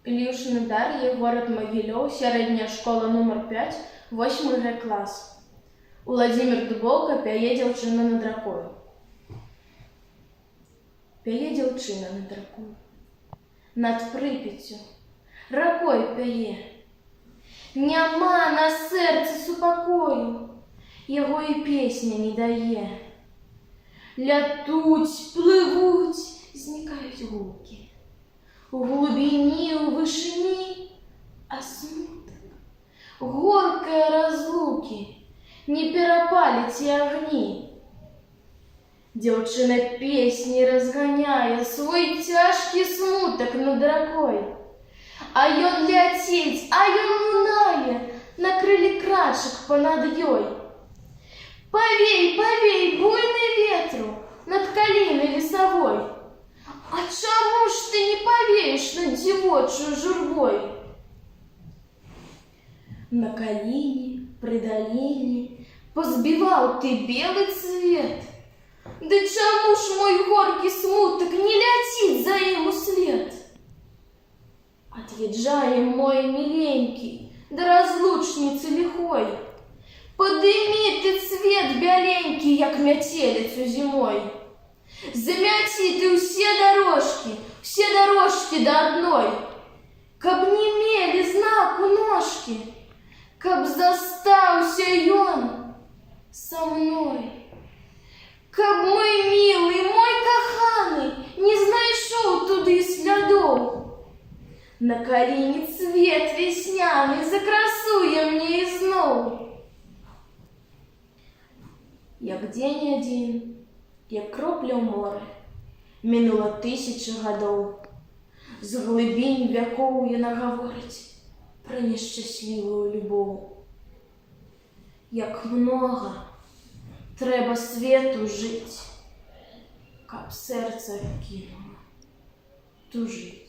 Ілюшина Дар'я, город Могилев, средняя школа номер 5, 8 Г класс. Владимир Дуболка пяе дзяўчына над ракою. Пяе дзяўчына над ракою, над Припяццю, ракой пяе. Няма на сэрцы супакою, яго і песня не дае. Лятуць, плывуць, знікаюць гукі. У глубині, у вышыні, а смутак, горкая разлукі, не перапаліць і агні. Дзяўчына песні разганяе свой цяжкі смутак над ракой. А ён ляціць, а ён лунае на крыле крачак понад ёй. Павей, павей, буйны ветру над калінай лесавой. А чаму ж ты не павееш над дзівочаю журбой? На каліне, пры даліне пазбіваў ты белы цвет. Ды чаму ж мой горкі смутак не ляціць за ім услед? Отъезжай, мой миленький, до разлучницы лихой. Подыми ты цвет беленький, як метелицу зимой. Замяти ты все дорожки до одной. Каб не мели знаку ножки, каб застаўся ён со мной. Каб мой милый, мой каханы не знайшоў туды слядоў. На каліне цвет весняны закрасуе мне ізноў. Як дзень адзін, як кропля ў моры, мінула 1000 гадоў. З глыбінь вякоў яна гаворыць пра нешчаслівую любоў. Як многа трэба свету жыць, каб сэрца кінула тужыць.